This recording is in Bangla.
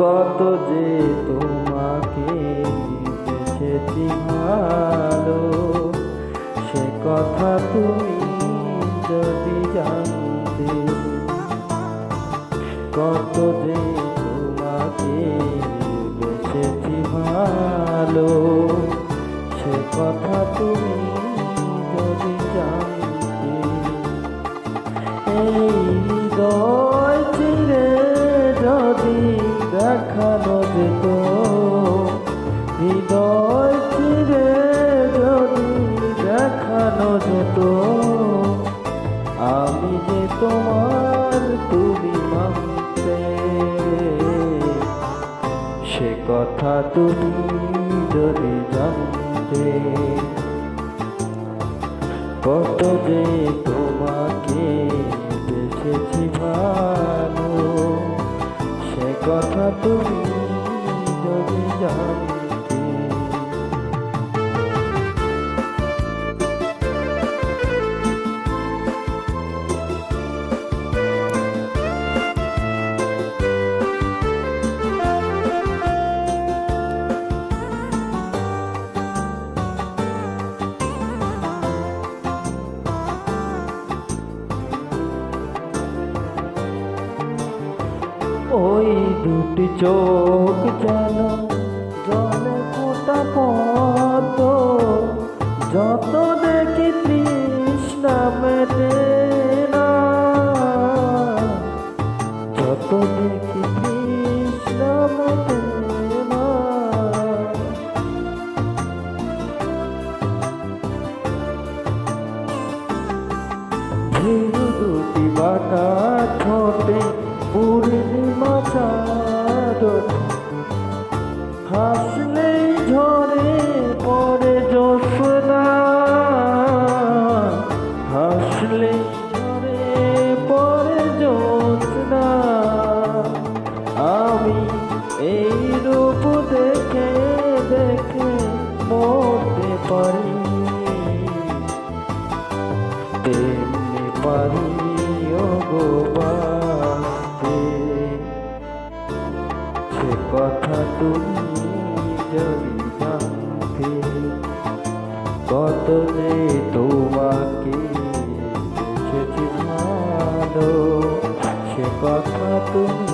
কত যে তোমাকে বেসেছি ভালো, সে কথা তুমি যদি জানতে। কত যে তোমাকে বেসেছি ভালো, সে কথা তুমি যদি জানতে। এই হৃদয় চিরে যদি দেখানো যেত, হৃদয় চিরে যদি দেখানো যেত, আমি যে তোমার তুমি মানতে, সে কথা তুমি যদি জানতে। কত যে তোমাকে বেসেছি ভালো, সে কথা তুমি যদি জানতে। ওই দুটি চোখ যেন জলে ফোটা পদ্ম, যত দেখি তৃষ্ণা মেটে না, যত দেখি তৃষ্ণা মেটে না। ধীর দুটি বাঁকা ঠোঁটে পূর্ণিমা চাঁদ, হাসলেই ঝরে পড়ে জ্যোৎস্না, হাসলেই ঝরে পড়ে জ্যোৎস্না। আমি এই রূপ দেখে দেখে মরতে পারি, তেমনি পারি ও গো বাঁচতে। সে কথা তুমি যদি জানতে। কত যে তোমাকে বেসেছি ভালো, সে কথা তুমি